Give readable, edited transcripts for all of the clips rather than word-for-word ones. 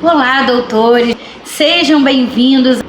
Olá, doutores, sejam bem-vindos.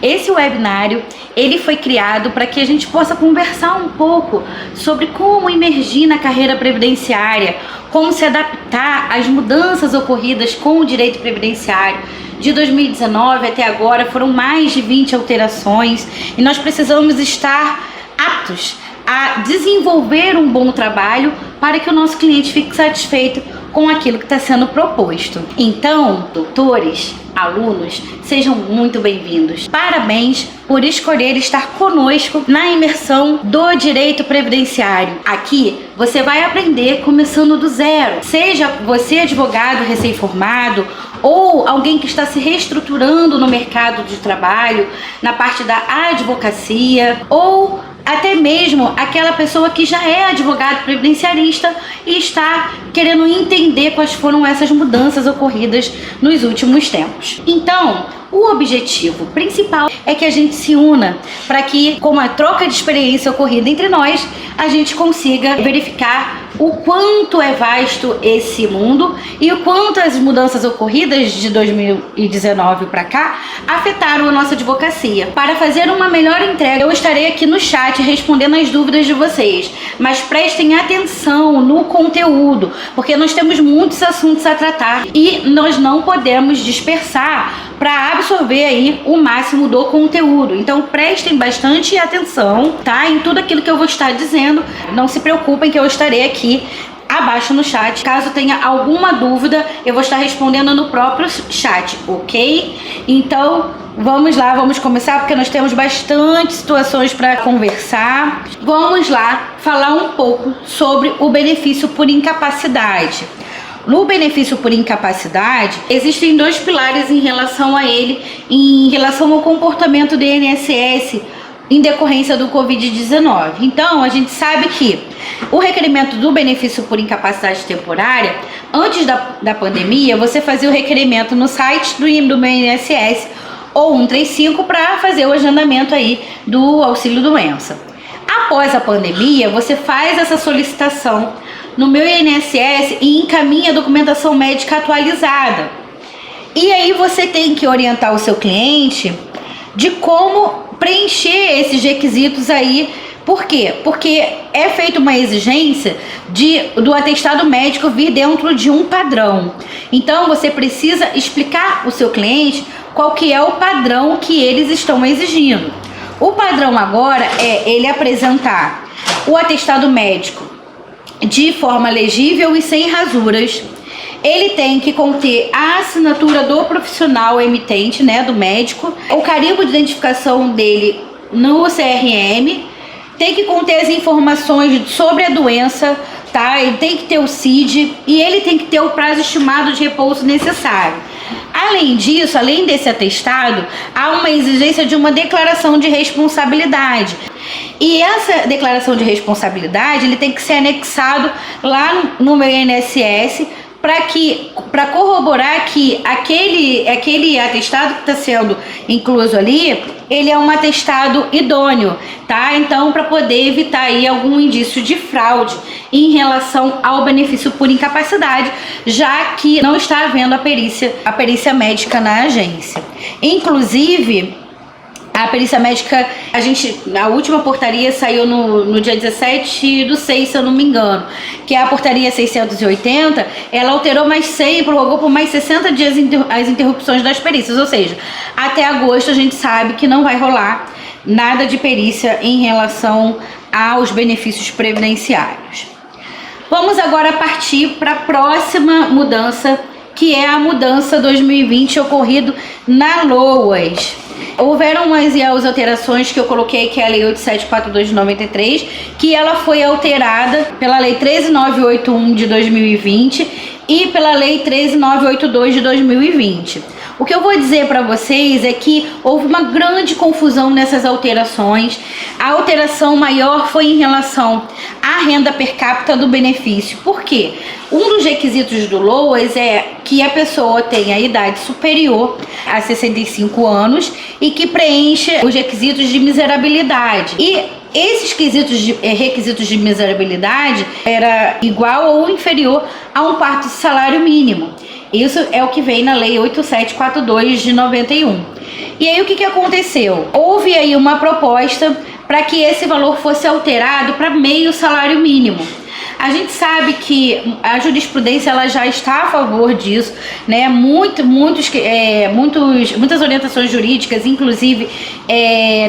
Esse webinário, ele foi criado para que a gente possa conversar um pouco sobre como emergir na carreira previdenciária, como se adaptar às mudanças ocorridas com o direito previdenciário. De 2019 até agora foram mais de 20 alterações e nós precisamos estar aptos a desenvolver um bom trabalho para que o nosso cliente fique satisfeito com aquilo que está sendo proposto. Então, doutores, alunos, sejam muito bem-vindos. Parabéns por escolher estar conosco na imersão do direito previdenciário. Aqui você vai aprender começando do zero. Seja você advogado recém-formado ou alguém que está se reestruturando no mercado de trabalho, na parte da advocacia, ou até mesmo aquela pessoa que já é advogado previdenciarista e está querendo entender quais foram essas mudanças ocorridas nos últimos tempos. Então, o objetivo principal é que a gente se una para que, com a troca de experiência ocorrida entre nós, a gente consiga verificar o quanto é vasto esse mundo e o quanto as mudanças ocorridas de 2019 para cá afetaram a nossa advocacia. Para fazer uma melhor entrega, eu estarei aqui no chat respondendo as dúvidas de vocês, mas prestem atenção no conteúdo, porque nós temos muitos assuntos a tratar e nós não podemos dispersar para absorver aí o máximo do conteúdo. Então prestem bastante atenção, tá? Em tudo aquilo que eu vou estar dizendo. Não se preocupem que eu estarei aqui abaixo no chat. Caso tenha alguma dúvida, eu vou estar respondendo no próprio chat, ok? Então vamos lá, vamos começar porque nós temos bastante situações para conversar. Vamos lá falar um pouco sobre o benefício por incapacidade. No benefício por incapacidade, existem dois pilares em relação a ele, em relação ao comportamento do INSS em decorrência do Covid-19. Então, a gente sabe que o requerimento do benefício por incapacidade temporária, antes da pandemia, você fazia o requerimento no site do INSS ou 135 para fazer o agendamento aí do auxílio-doença. Após a pandemia, você faz essa solicitação no meu INSS e encaminha a documentação médica atualizada. E aí você tem que orientar o seu cliente de como preencher esses requisitos aí. Por quê? Porque é feita uma exigência do atestado médico vir dentro de um padrão. Então você precisa explicar ao seu cliente qual que é o padrão que eles estão exigindo. O padrão agora é ele apresentar o atestado médico de forma legível e sem rasuras. Ele tem que conter a assinatura do profissional emitente, né, do médico, o carimbo de identificação dele no CRM, tem que conter as informações sobre a doença, tá? Ele tem que ter o CID e ele tem que ter o prazo estimado de repouso necessário. Além disso, além desse atestado, há uma exigência de uma declaração de responsabilidade. E essa declaração de responsabilidade, ele tem que ser anexado lá no meu INSS para corroborar que aquele atestado que está sendo incluso ali, ele é um atestado idôneo, tá? Então, para poder evitar aí algum indício de fraude em relação ao benefício por incapacidade, já que não está havendo a perícia médica na agência. Inclusive, a perícia médica, a última portaria saiu no dia 17/6, se eu não me engano, que é a portaria 680, ela alterou mais 100, prorrogou por mais 60 dias as interrupções das perícias, ou seja, até agosto a gente sabe que não vai rolar nada de perícia em relação aos benefícios previdenciários. Vamos agora partir para a próxima mudança, que é a mudança 2020 ocorrido na LOAS. Houveram as alterações que eu coloquei, que é a Lei 8742 de 93, que ela foi alterada pela Lei 13981 de 2020 e pela Lei 13982 de 2020. O que eu vou dizer para vocês é que houve uma grande confusão nessas alterações. A alteração maior foi em relação à renda per capita do benefício. Por quê? Um dos requisitos do LOAS é que a pessoa tenha idade superior a 65 anos e que preencha os requisitos de miserabilidade. E esses requisitos de miserabilidade era igual ou inferior a um quarto de salário mínimo. Isso é o que vem na Lei 8742 de 91. E aí o que aconteceu? Houve aí uma proposta para que esse valor fosse alterado para meio salário mínimo. A gente sabe que a jurisprudência ela já está a favor disso, né? Muitas orientações jurídicas, inclusive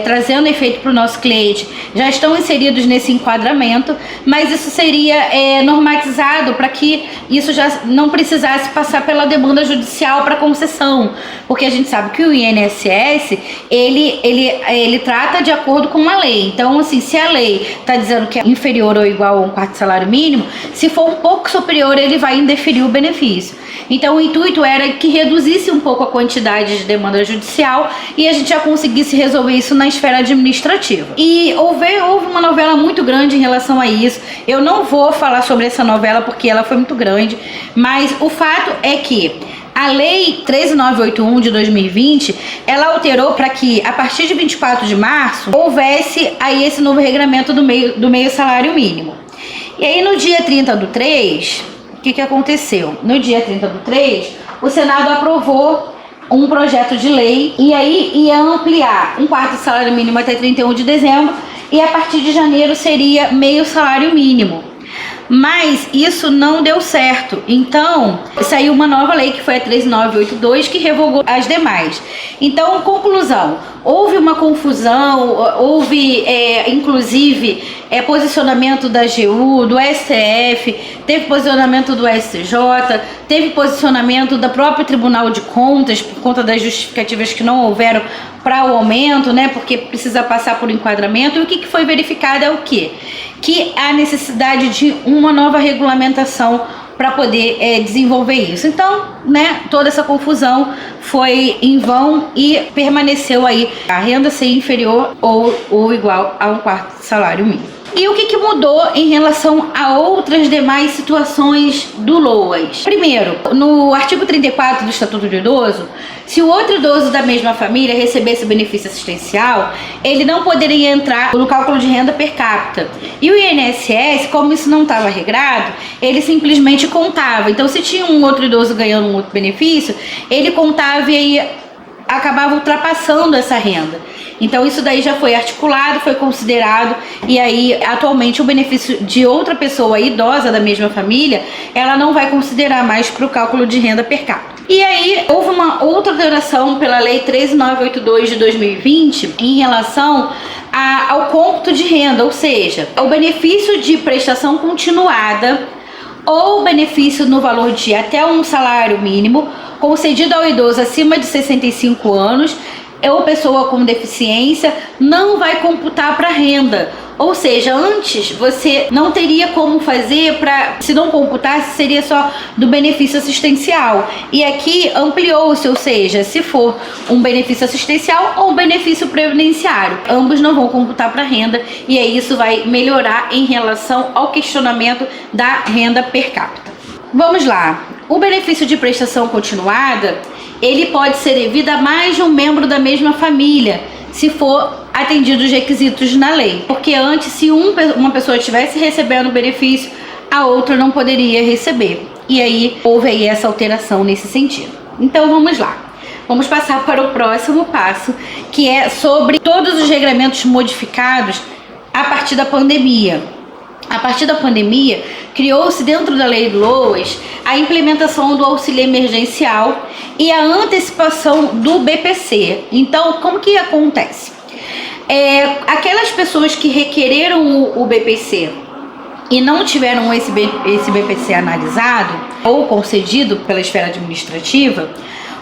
trazendo efeito para o nosso cliente, já estão inseridos nesse enquadramento, mas isso seria normatizado para que isso já não precisasse passar pela demanda judicial para concessão, porque a gente sabe que o INSS ele trata de acordo com a lei. Então, assim, se a lei está dizendo que é inferior ou igual a um quarto salário mínimo, se for um pouco superior, ele vai indeferir o benefício. Então, o intuito era que reduzisse um pouco a quantidade de demanda judicial e a gente já conseguisse resolver isso na esfera administrativa. E houve uma novela muito grande em relação a isso. Eu não vou falar sobre essa novela porque ela foi muito grande, mas o fato é que a Lei 13981 de 2020, ela alterou para que, a partir de 24 de março, houvesse aí esse novo regramento do meio salário mínimo. E aí, no dia 30/3, o que aconteceu? No dia 30/3, o Senado aprovou um projeto de lei e aí ia ampliar um quarto salário mínimo até 31 de dezembro e a partir de janeiro seria meio salário mínimo. Mas isso não deu certo, então saiu uma nova lei que foi a 13982 que revogou as demais. Então, conclusão, houve uma confusão, houve inclusive posicionamento da AGU, do STF, teve posicionamento do STJ, teve posicionamento do próprio Tribunal de Contas por conta das justificativas que não houveram para o aumento, né? Porque precisa passar por enquadramento. E o que foi verificado é o quê? Que há necessidade de uma nova regulamentação para poder desenvolver isso. Então, né, toda essa confusão foi em vão e permaneceu aí a renda ser inferior ou igual a um quarto salário mínimo. E o que mudou em relação a outras demais situações do LOAS? Primeiro, no artigo 34 do Estatuto do Idoso, se o outro idoso da mesma família recebesse benefício assistencial, ele não poderia entrar no cálculo de renda per capita. E o INSS, como isso não estava regrado, ele simplesmente contava. Então, se tinha um outro idoso ganhando um outro benefício, ele contava e aí acabava ultrapassando essa renda. Então isso daí já foi articulado, foi considerado e aí atualmente o benefício de outra pessoa idosa da mesma família, ela não vai considerar mais para o cálculo de renda per capita. E aí houve uma outra alteração pela Lei 13982 de 2020 em relação ao cômputo de renda, ou seja, o benefício de prestação continuada ou benefício no valor de até um salário mínimo concedido ao idoso acima de 65 anos ou pessoa com deficiência não vai computar para renda. Ou seja, antes você não teria como fazer se não computasse, seria só do benefício assistencial. E aqui ampliou-se, ou seja, se for um benefício assistencial ou um benefício previdenciário, ambos não vão computar para renda e aí isso vai melhorar em relação ao questionamento da renda per capita. Vamos lá. O benefício de prestação continuada, ele pode ser devido a mais de um membro da mesma família, se for atendido os requisitos na lei. Porque antes, se uma pessoa estivesse recebendo o benefício, a outra não poderia receber. E aí, houve aí essa alteração nesse sentido. Então, vamos lá. Vamos passar para o próximo passo, que é sobre todos os regramentos modificados a partir da pandemia. A partir da pandemia, criou-se dentro da Lei do LOAS a implementação do auxílio emergencial e a antecipação do BPC. Então, como que acontece? Aquelas pessoas que requereram o BPC e não tiveram esse BPC analisado ou concedido pela esfera administrativa,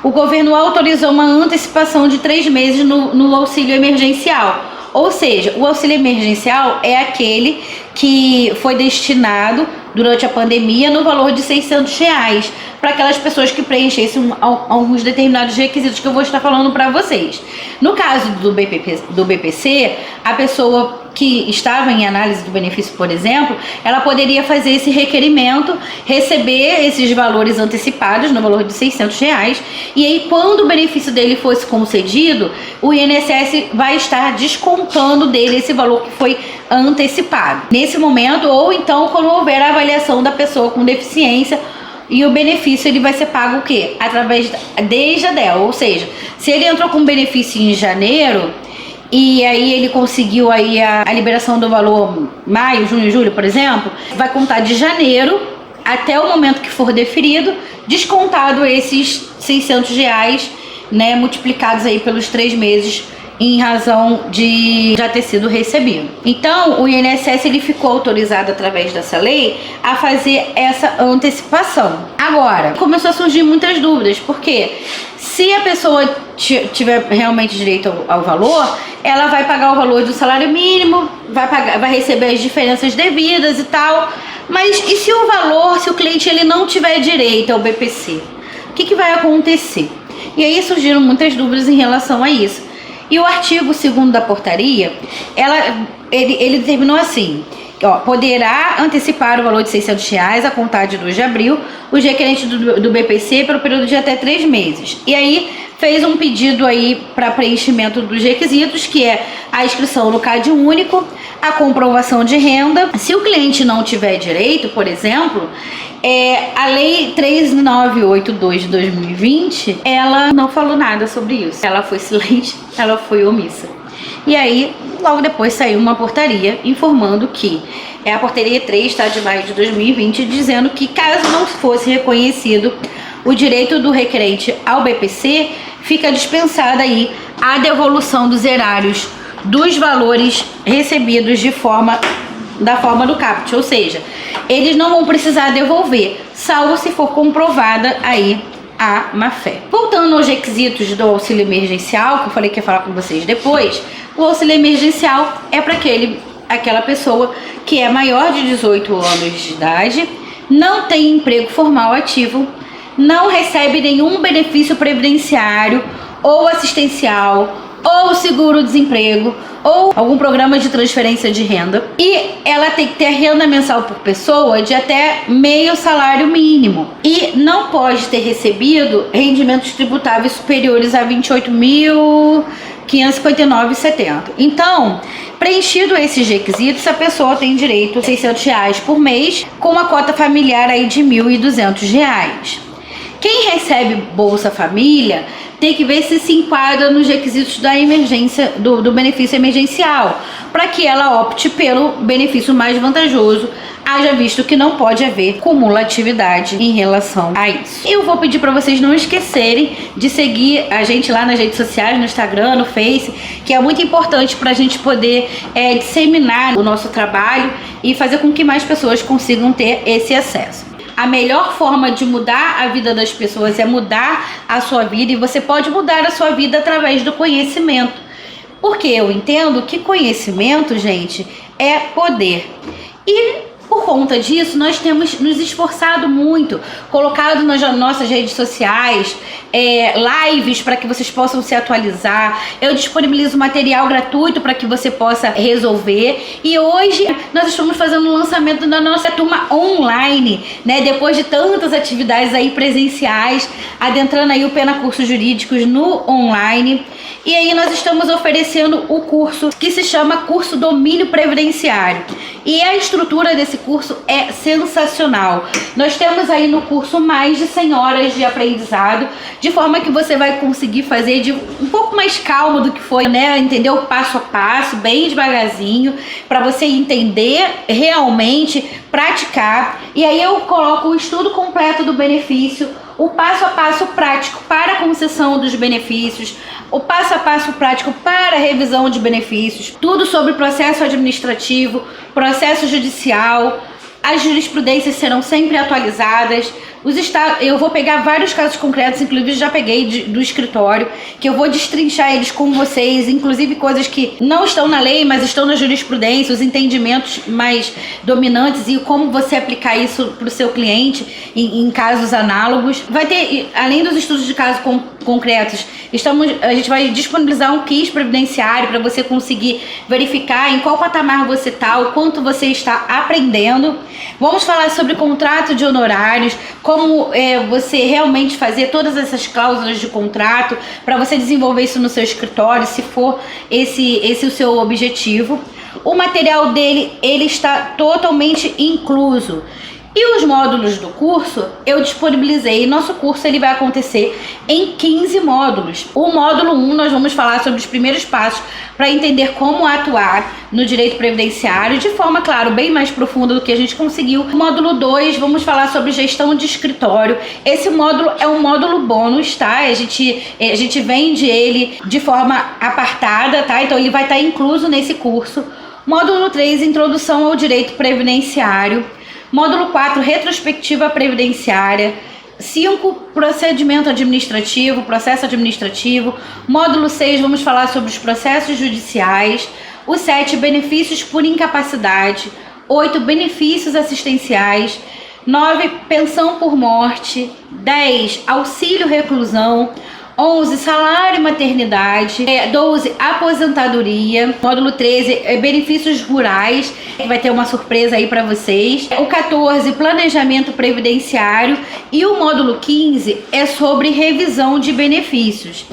o governo autorizou uma antecipação de 3 meses no auxílio emergencial. Ou seja, o auxílio emergencial é aquele que foi destinado durante a pandemia no valor de R$600 para aquelas pessoas que preenchessem alguns determinados requisitos que eu vou estar falando para vocês. No caso do BPC, a pessoa que estava em análise do benefício, por exemplo, ela poderia fazer esse requerimento, receber esses valores antecipados no valor de R$600 e aí quando o benefício dele fosse concedido, o INSS vai estar descontando dele esse valor que foi antecipado. Nesse momento, ou então quando houver a avaliação da pessoa com deficiência e o benefício ele vai ser pago o quê? Desde a DEL, ou seja, se ele entrou com benefício em janeiro e aí ele conseguiu aí a liberação do valor maio, junho, julho, por exemplo, vai contar de janeiro até o momento que for deferido, descontado esses R$ 600, né, multiplicados aí pelos 3 meses em razão de já ter sido recebido. Então, o INSS ele ficou autorizado através dessa lei a fazer essa antecipação. Agora, começou a surgir muitas dúvidas, porque se a pessoa tiver realmente direito ao valor, ela vai pagar o valor do salário mínimo, vai receber as diferenças devidas e tal. Mas e se o cliente ele não tiver direito ao BPC? O que vai acontecer? E aí surgiram muitas dúvidas em relação a isso. E o artigo 2º da portaria, ele determinou assim, ó, poderá antecipar o valor de R$ 600 a contar de 2 de abril, os requerentes do BPC pelo período de até 3 meses. E aí fez um pedido aí para preenchimento dos requisitos, que é a inscrição no CAD único, a comprovação de renda. Se o cliente não tiver direito, por exemplo, a Lei 3982 de 2020, ela não falou nada sobre isso. Ela foi silente, ela foi omissa. E aí, logo depois saiu uma portaria informando que a portaria 3, tá, de maio de 2020, dizendo que caso não fosse reconhecido o direito do requerente ao BPC, fica dispensada aí a devolução dos erários dos valores recebidos da forma do CAPT, ou seja, eles não vão precisar devolver, salvo se for comprovada aí a má-fé. Voltando aos requisitos do auxílio emergencial, que eu falei que ia falar com vocês depois, o auxílio emergencial é para aquela pessoa que é maior de 18 anos de idade, não tem emprego formal ativo, não recebe nenhum benefício previdenciário ou assistencial, ou seguro-desemprego, ou algum programa de transferência de renda. E ela tem que ter renda mensal por pessoa de até meio salário mínimo. E não pode ter recebido rendimentos tributáveis superiores a R$ 28.559,70. Então, preenchido esses requisitos, a pessoa tem direito a R$ 600 por mês, com uma cota familiar aí de R$ 1.200. Quem recebe Bolsa Família tem que ver se enquadra nos requisitos da emergência, do benefício emergencial, para que ela opte pelo benefício mais vantajoso, haja visto que não pode haver cumulatividade em relação a isso. Eu vou pedir para vocês não esquecerem de seguir a gente lá nas redes sociais, no Instagram, no Face, que é muito importante para a gente poder disseminar o nosso trabalho e fazer com que mais pessoas consigam ter esse acesso. A melhor forma de mudar a vida das pessoas é mudar a sua vida, e você pode mudar a sua vida através do conhecimento. Porque eu entendo que conhecimento, gente, é poder. E por conta disso, nós temos nos esforçado muito, colocado nas nossas redes sociais, lives para que vocês possam se atualizar. Eu disponibilizo material gratuito para que você possa resolver. E hoje nós estamos fazendo o lançamento da nossa turma online, né? Depois de tantas atividades aí presenciais, adentrando aí o Pena Cursos Jurídicos no online. E aí nós estamos oferecendo o curso que se chama Curso Domínio Previdenciário. E a estrutura desse curso é sensacional. Nós temos aí no curso mais de 100 horas de aprendizado, de forma que você vai conseguir fazer de um pouco mais calmo do que foi, né? Entendeu? Passo a passo, bem devagarzinho, para você entender realmente, praticar. E aí eu coloco o estudo completo do benefício, o passo a passo prático para a concessão dos benefícios, o passo a passo prático para a revisão de benefícios, tudo sobre processo administrativo, processo judicial. As jurisprudências serão sempre atualizadas. Eu vou pegar vários casos concretos, inclusive já peguei do escritório, que eu vou destrinchar eles com vocês, inclusive coisas que não estão na lei, mas estão na jurisprudência, os entendimentos mais dominantes e como você aplicar isso para o seu cliente em casos análogos. Vai ter, além dos estudos de casos concretos, a gente vai disponibilizar um quiz previdenciário para você conseguir verificar em qual patamar você está, o quanto você está aprendendo. Vamos falar sobre contrato de honorários, como você realmente fazer todas essas cláusulas de contrato para você desenvolver isso no seu escritório, se for esse o seu objetivo. O material dele, ele está totalmente incluso. E os módulos do curso eu disponibilizei. Nosso curso ele vai acontecer em 15 módulos. O módulo 1 nós vamos falar sobre os primeiros passos para entender como atuar no direito previdenciário de forma, claro, bem mais profunda do que a gente conseguiu. O módulo 2 vamos falar sobre gestão de escritório. Esse módulo é um módulo bônus, tá? A gente vende ele de forma apartada, tá? Então ele vai estar incluso nesse curso. Módulo 3, introdução ao direito previdenciário. Módulo 4, retrospectiva previdenciária. 5, procedimento administrativo, processo administrativo. Módulo 6, vamos falar sobre os processos judiciais. O 7, benefícios por incapacidade. 8, benefícios assistenciais. 9, pensão por morte. 10, auxílio reclusão. 11, salário e maternidade. 12, aposentadoria. Módulo 13, benefícios rurais. Vai ter uma surpresa aí para vocês. O 14, planejamento previdenciário. E o módulo 15 é sobre revisão de benefícios.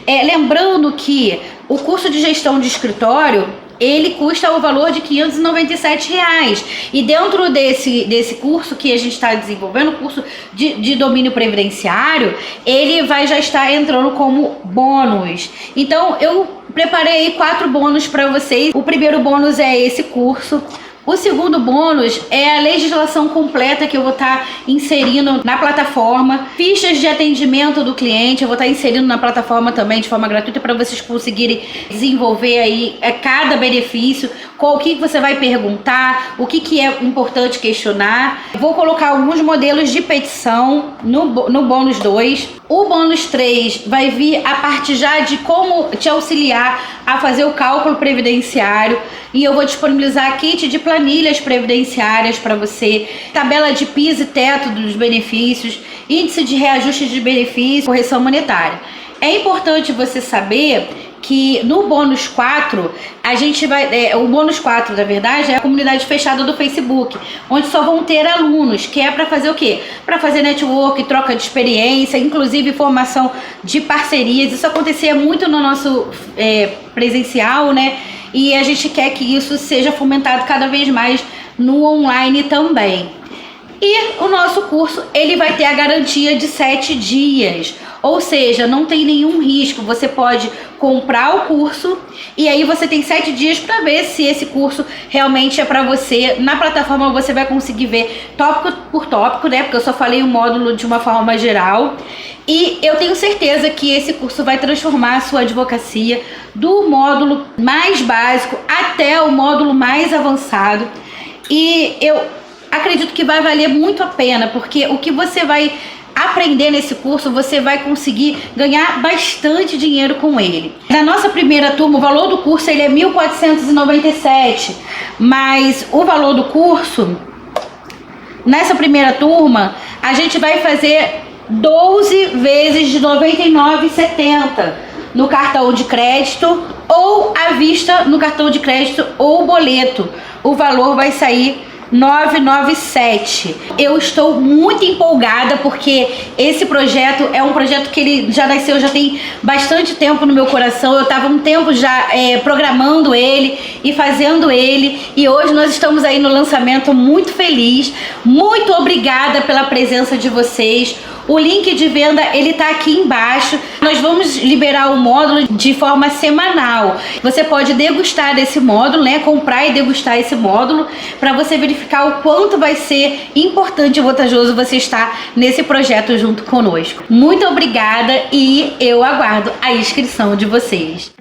Lembrando que o curso de gestão de escritório ele custa o valor de R$ 597,00. E dentro desse curso que a gente está desenvolvendo, o curso de domínio previdenciário, ele vai já estar entrando como bônus. Então eu preparei 4 bônus para vocês. O primeiro bônus é esse curso. O segundo bônus é a legislação completa que eu vou estar inserindo na plataforma. Fichas de atendimento do cliente, eu vou estar inserindo na plataforma também de forma gratuita para vocês conseguirem desenvolver aí cada benefício, o que você vai perguntar, o que é importante questionar. Vou colocar alguns modelos de petição no bônus 2. O bônus 3 vai vir a parte já de como te auxiliar a fazer o cálculo previdenciário. E eu vou disponibilizar kit de planilhas previdenciárias para você, tabela de piso e teto dos benefícios, índice de reajuste de benefício, correção monetária. É importante você saber que no bônus 4, a gente vai... o bônus 4, na verdade, é a comunidade fechada do Facebook, onde só vão ter alunos, que é para fazer o quê? Para fazer network, troca de experiência, inclusive formação de parcerias. Isso acontecia muito no nosso presencial, né? E a gente quer que isso seja fomentado cada vez mais no online também. E o nosso curso, ele vai ter a garantia de 7 dias. Ou seja, não tem nenhum risco. Você pode comprar o curso e aí você tem 7 dias para ver se esse curso realmente é para você. Na plataforma você vai conseguir ver tópico por tópico, né? Porque eu só falei o módulo de uma forma geral. E eu tenho certeza que esse curso vai transformar a sua advocacia do módulo mais básico até o módulo mais avançado. E eu acredito que vai valer muito a pena, porque o que você vai aprender nesse curso, você vai conseguir ganhar bastante dinheiro com ele. Na nossa primeira turma, o valor do curso ele é R$ 1.497, mas o valor do curso, nessa primeira turma, a gente vai fazer 12 vezes de R$ 99,70 no cartão de crédito ou à vista no cartão de crédito ou boleto. O valor vai sair R$ 997. Eu estou muito empolgada porque esse projeto é um projeto que ele já nasceu, já tem bastante tempo no meu coração. Eu estava um tempo já programando ele e fazendo ele, e hoje nós estamos aí no lançamento muito feliz. Muito obrigada pela presença de vocês. O link de venda ele tá aqui embaixo. Nós vamos liberar o módulo de forma semanal. Você pode degustar desse módulo, né? Comprar e degustar esse módulo para você verificar o quanto vai ser importante e vantajoso você estar nesse projeto junto conosco. Muito obrigada e eu aguardo a inscrição de vocês.